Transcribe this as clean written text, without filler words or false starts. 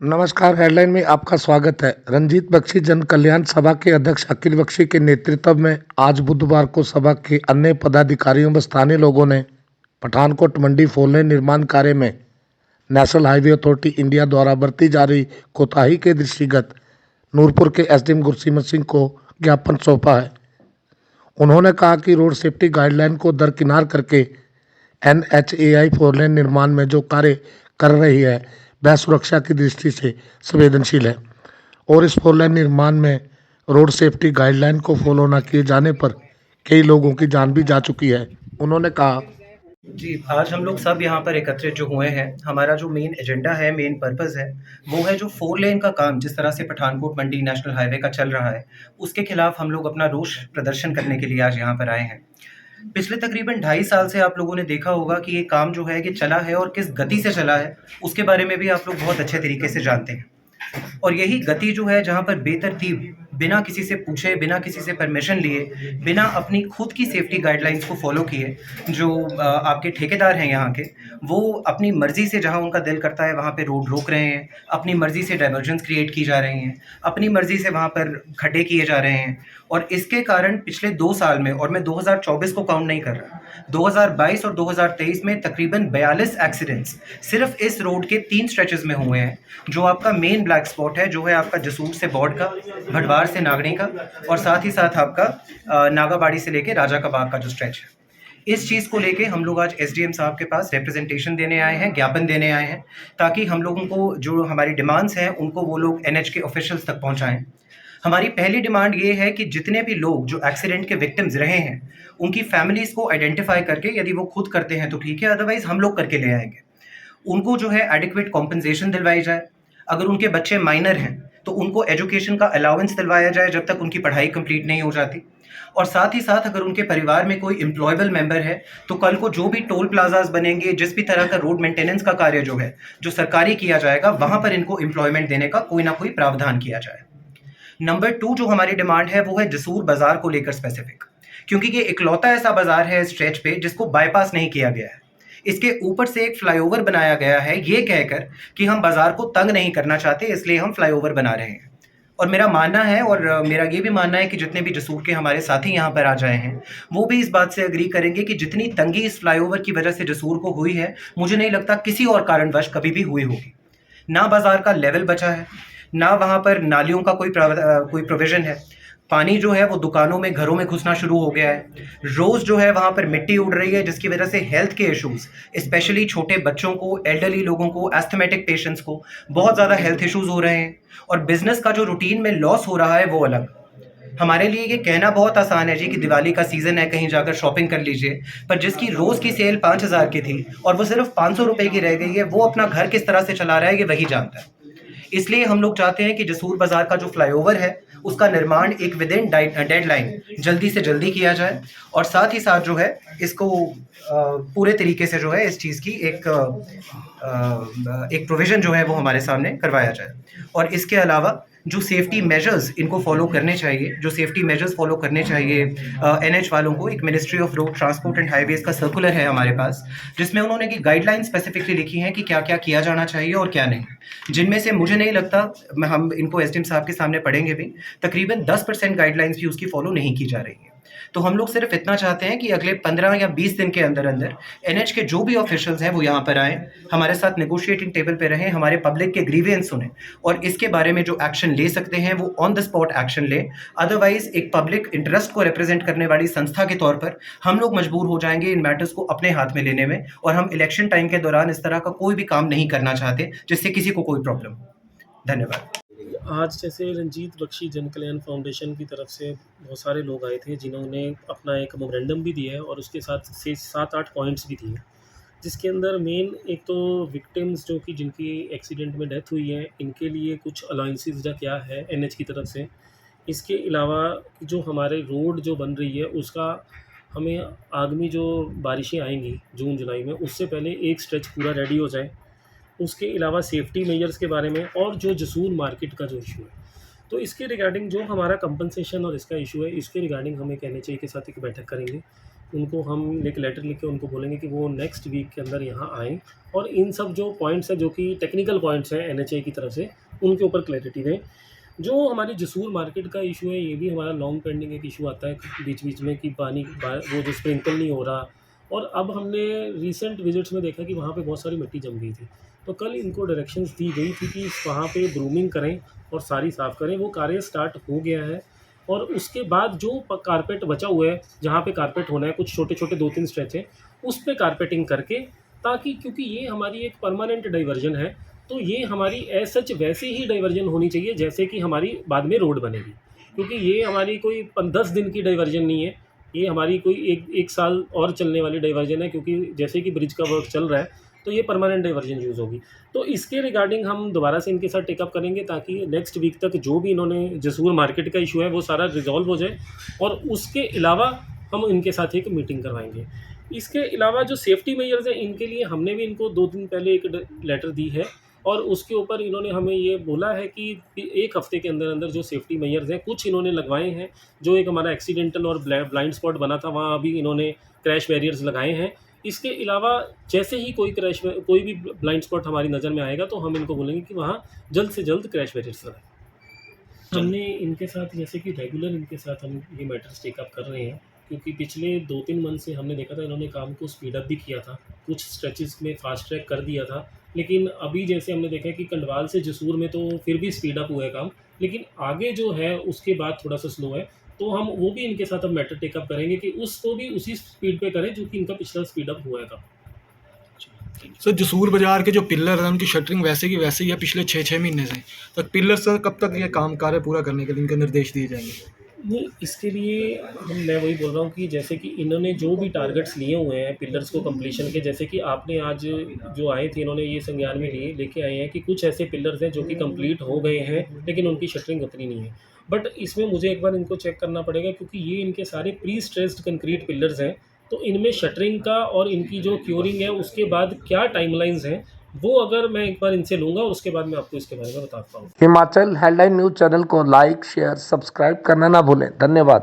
नमस्कार, हेडलाइन में आपका स्वागत है। रंजीत बख्शी जन कल्याण सभा के अध्यक्ष अखिल बख्शी के नेतृत्व में आज बुधवार को सभा के अन्य पदाधिकारियों व स्थानीय लोगों ने पठानकोट मंडी फोरलेन निर्माण कार्य में नेशनल हाईवे अथॉरिटी इंडिया द्वारा बरती जा रही कोताही के दृष्टिगत नूरपुर के एसडीएम गुरसिमत सिंह को ज्ञापन सौंपा है। उन्होंने कहा कि रोड सेफ्टी गाइडलाइन को दरकिनार करके एनएचएआई फोरलेन निर्माण में जो कार्य कर रही है वह सुरक्षा की दृष्टि से संवेदनशील है और इस फोरलेन निर्माण में रोड सेफ्टी गाइडलाइन को फॉलो न किए जाने पर कई लोगों की जान भी जा चुकी है। उन्होंने कहा, जी, आज हम लोग सब यहाँ पर एकत्रित जो हुए हैं, हमारा जो मेन एजेंडा है, मेन पर्पस है, वो है जो 4 लेन का काम जिस तरह से पठानकोट मंडी नेशनल हाईवे का चल रहा है, उसके खिलाफ हम लोग अपना रोष प्रदर्शन करने के लिए आज यहाँ पर आए हैं। पिछले तकरीबन 2.5 साल से आप लोगों ने देखा होगा कि ये काम जो है कि चला है और किस गति से चला है, उसके बारे में भी आप लोग बहुत अच्छे तरीके से जानते हैं। और यही गति जो है जहाँ पर बेतरतीब बिना किसी से पूछे, बिना किसी से परमिशन लिए, बिना अपनी खुद की सेफ्टी गाइडलाइंस को फॉलो किए, जो आपके ठेकेदार हैं यहाँ के, वो अपनी मर्ज़ी से जहाँ उनका दिल करता है वहाँ पे रोड रोक रहे हैं, अपनी मर्ज़ी से डाइवर्जन्स क्रिएट की जा रही हैं, अपनी मर्ज़ी से वहाँ पर खड्डे किए जा रहे हैं। और इसके कारण पिछले 2 साल में, और मैं 2024 को काउंट नहीं कर रहा, 2022 और 2023 में तकरीबन 42 एक्सीडेंट्स सिर्फ इस रोड के 3 स्ट्रेचेस में हुए हैं। जो आपका मेन ब्लैक स्पॉट है, जो है आपका जसूर से बौड़ का, भटवार से नागनी का, और साथ ही साथ आपका नागाबाड़ी से लेके राजा का बाग का जो स्ट्रेच है। इस चीज़ को लेके हम लोग आज एसडीएम साहब के पास रिप्रेजेंटेशन देने आए हैं, ज्ञापन देने आए हैं, ताकि हम लोगों को जो हमारी डिमांड्स हैं उनको वो लोग एनएच के ऑफिशियल्स तक पहुंचाएं। हमारी पहली डिमांड ये है कि जितने भी लोग जो एक्सीडेंट के विक्टिम्स रहे हैं, उनकी फैमिलीज़ को आइडेंटिफाई करके, यदि वो खुद करते हैं तो ठीक है, अदरवाइज़ हम लोग करके ले आएँगे। उनको जो है एडिक्वेट कॉम्पेंसेशन दिलवाई जाए। अगर उनके बच्चे माइनर हैं, तो उनको एजुकेशन का अलाउंस दिलवाया जाए जब तक उनकी पढ़ाई कंप्लीट नहीं हो जाती। और साथ ही साथ अगर उनके परिवार में कोई एम्प्लॉयबल मेंबर है, तो कल को जो भी टोल प्लाज़ाज़ बनेंगे, जिस भी तरह का रोड मेंटेनेंस का कार्य जो है, जो सरकारी किया जाएगा, वहाँ पर इनको एम्प्लॉयमेंट देने का कोई ना कोई प्रावधान किया जाए। नंबर 2 जो हमारी डिमांड है वो है जसूर बाज़ार को लेकर स्पेसिफिक, क्योंकि ये इकलौता ऐसा बाज़ार है स्ट्रेच पे जिसको बाईपास नहीं किया गया है। इसके ऊपर से एक फ्लाईओवर बनाया गया है ये कहकर कि हम बाज़ार को तंग नहीं करना चाहते, इसलिए हम फ्लाईओवर बना रहे हैं। और मेरा मानना है, और मेरा ये भी मानना है कि जितने भी जसूर के हमारे साथी यहाँ पर आ जाए हैं, वो भी इस बात से एग्री करेंगे कि जितनी तंगी इस फ्लाईओवर की वजह से जसूर को हुई है, मुझे नहीं लगता किसी और कारणवश कभी भी हुई होगी। ना बाज़ार का लेवल बचा है, ना वहाँ पर नालियों का कोई प्रोविज़न है। पानी जो है वो दुकानों में, घरों में घुसना शुरू हो गया है। रोज़ जो है वहाँ पर मिट्टी उड़ रही है, जिसकी वजह से हेल्थ के इश्यूज़, स्पेशली छोटे बच्चों को, एल्डरली लोगों को, एस्थमेटिक पेशेंट्स को बहुत ज़्यादा हेल्थ इश्यूज़ हो रहे हैं। और बिज़नेस का जो रूटीन में लॉस हो रहा है वो अलग। हमारे लिए ये कहना बहुत आसान है जी कि दिवाली का सीज़न है, कहीं जाकर शॉपिंग कर लीजिए, पर जिसकी रोज़ की सेल 5,000 की थी और वो सिर्फ़ 500 रुपए की रह गई है, वो अपना घर किस तरह से चला रहा है ये वही जानता है। इसलिए हम लोग चाहते हैं कि जसूर बाज़ार का जो फ्लाईओवर है, उसका निर्माण एक विदिन डेडलाइन जल्दी से जल्दी किया जाए, और साथ ही साथ जो है इसको पूरे तरीके से जो है इस चीज़ की एक प्रोविज़न जो है वो हमारे सामने करवाया जाए। और इसके अलावा जो सेफ्टी मेजर्स इनको फॉलो करने चाहिए, जो सेफ्टी मेजर्स फॉलो करने चाहिए एनएच वालों को, एक ministry of road transport and highways का सर्कुलर है हमारे पास, जिसमें उन्होंने की गाइडलाइन स्पेसिफिकली लिखी हैं कि क्या-क्या किया जाना चाहिए और क्या नहीं। जिनमें से मुझे नहीं लगता, हम इनको एसडीएम साहब के सामने पढ़ेंगे भी, तकरीबन 10% गाइडलाइंस भी उसकी फॉलो नहीं की जा रही है। तो हम लोग सिर्फ इतना चाहते हैं कि अगले 15 या 20 दिन के अंदर-अंदर एनएच के जो भी ऑफिशियल्स हैं वो यहाँ पर आएँ, हमारे साथ नेगोशिएटिंग टेबल पे रहें, हमारे पब्लिक के ग्रीवेंस सुनें, और इसके बारे में जो एक्शन ले सकते हैं वो ऑन द स्पॉट एक्शन लें। अदरवाइज़ एक पब्लिक इंटरेस्ट को रिप्रेजेंट करने वाली संस्था के तौर पर हम लोग मजबूर हो जाएँगे इन मैटर्स को अपने हाथ में लेने में, और हम इलेक्शन टाइम के दौरान इस तरह का कोई भी काम नहीं करना चाहते जिससे किसी को कोई प्रॉब्लम हो। धन्यवाद। आज जैसे रंजीत बख्शी जन कल्याण फाउंडेशन की तरफ से बहुत सारे लोग आए थे, जिन्होंने अपना एक मेमोरेंडम भी दिया है और उसके साथ से 7-8 पॉइंट्स भी दिए, जिसके अंदर मेन एक तो विक्टिम्स जो कि जिनकी एक्सीडेंट में डेथ हुई है, इनके लिए कुछ अलाउंसेस या क्या है एनएच की तरफ से। इसके अलावा जो हमारे रोड जो बन रही है उसका हमें आगामी जो बारिशें आएंगी जून जुलाई में, उससे पहले एक स्ट्रेच पूरा रेडी हो जाए। उसके अलावा सेफ्टी मेजर्स के बारे में, और जो जसूर मार्केट का जो इशू है, तो इसके रिगार्डिंग जो हमारा कंपनसेशन और इसका इशू है, इसके रिगार्डिंग हम एक एनएचए के साथ एक बैठक करेंगे, उनको हम एक लेटर लिख के उनको बोलेंगे कि वो नेक्स्ट वीक के अंदर यहाँ आएँ और इन सब जो पॉइंट्स हैं, जो कि टेक्निकल पॉइंट्स हैं एनएचए की तरफ से, उनके ऊपर क्लैरिटी दें। जो हमारी जसूर मार्केट का इशू है, ये भी हमारा लॉन्ग पेंडिंग एक इशू आता है बीच-बीच में कि वो जो स्प्रिंकल नहीं हो रहा। और अब हमने रिसेंट विज़िट्स में देखा कि वहाँ पे बहुत सारी मिट्टी जम गई थी। तो कल इनको डायरेक्शंस दी गई थी कि वहाँ पे ग्रूमिंग करें और सारी साफ़ करें। वो कार्य स्टार्ट हो गया है और उसके बाद जो कारपेट बचा हुआ है, जहाँ पे कारपेट होना है, कुछ छोटे-छोटे 2-3 स्ट्रेच हैं, उस पे कारपेटिंग करके, ताकि क्योंकि ये हमारी एक परमानेंट डाइवर्जन है, तो ये हमारी एज़ सच वैसे ही डाइवर्जन होनी चाहिए जैसे कि हमारी बाद में रोड बनेगी। क्योंकि ये हमारी कोई 10 दिन की डाइवर्जन नहीं है, ये हमारी कोई 1 साल और चलने वाली डाइवर्जन है, क्योंकि जैसे कि ब्रिज का वर्क चल रहा है, तो ये परमानेंट डाइवर्जन यूज़ होगी। तो इसके रिगार्डिंग हम दोबारा से इनके साथ टेकअप करेंगे, ताकि नेक्स्ट वीक तक जो भी इन्होंने जसूर मार्केट का इशू है वो सारा रिज़ॉल्व हो जाए और उसके अलावा हम इनके साथ एक मीटिंग करवाएँगे। इसके अलावा जो सेफ्टी मेजर्स हैं, इनके लिए हमने भी इनको 2 दिन पहले एक लेटर दी है और उसके ऊपर इन्होंने हमें ये बोला है कि 1 हफ़्ते के अंदर-अंदर जो सेफ्टी मेजर्स हैं, कुछ इन्होंने लगवाए हैं। जो एक हमारा एक्सीडेंटल और ब्लाइंड स्पॉट बना था, वहाँ अभी इन्होंने क्रैश बैरियर्स लगाए हैं। इसके अलावा जैसे ही कोई भी ब्लाइंड स्पॉट हमारी नज़र में आएगा, तो हम इनको बोलेंगे कि वहाँ जल्द से जल्द क्रैश बैरियर्स लगाएँ। हमने इनके साथ जैसे कि रेगुलर इनके साथ हम ये मैटर्स टेकअप कर रहे हैं, क्योंकि पिछले 2-3 मंथ से हमने देखा था इन्होंने काम को स्पीड अप भी किया था, कुछ स्ट्रेचेस में फास्ट ट्रैक कर दिया था। लेकिन अभी जैसे हमने देखा है कि कंडवाल से जसूर में तो फिर भी स्पीड अप हुआ है काम, लेकिन आगे जो है उसके बाद थोड़ा-सा स्लो है। तो हम वो भी इनके साथ अब मैटर टेकअप करेंगे कि उसको भी उसी स्पीड पे करें जो कि इनका पिछला स्पीड अप हुआ है काम। सर जसूर बाज़ार के जो पिलर हैं उनकी शटरिंग वैसे की वैसे ही है पिछले 6-6 महीने से। तो पिलर सर कब तक ये काम कार्य पूरा करने के लिए इनके निर्देश दिए जाएँगे? नहीं, इसके लिए मैं वही बोल रहा हूँ कि जैसे कि इन्होंने जो भी टारगेट्स लिए हुए हैं पिलर्स को कंप्लीशन के, जैसे कि आपने आज जो आए थे इन्होंने ये संज्ञान में लेके आए हैं कि कुछ ऐसे पिलर्स हैं जो कि कंप्लीट हो गए हैं, लेकिन उनकी शटरिंग उतनी नहीं है। बट इसमें मुझे एक बार इनको चेक करना पड़ेगा, क्योंकि ये इनके सारे प्री स्ट्रेस्ड कंक्रीट पिलर्स हैं, तो इनमें शटरिंग का और इनकी जो क्योरिंग है उसके बाद क्या टाइमलाइंस हैं, वो अगर मैं एक बार इनसे लूँगा, उसके बाद मैं आपको इसके बारे में बताता हूँ। हिमाचल हेडलाइन न्यूज चैनल को लाइक शेयर सब्सक्राइब करना ना भूलें। धन्यवाद।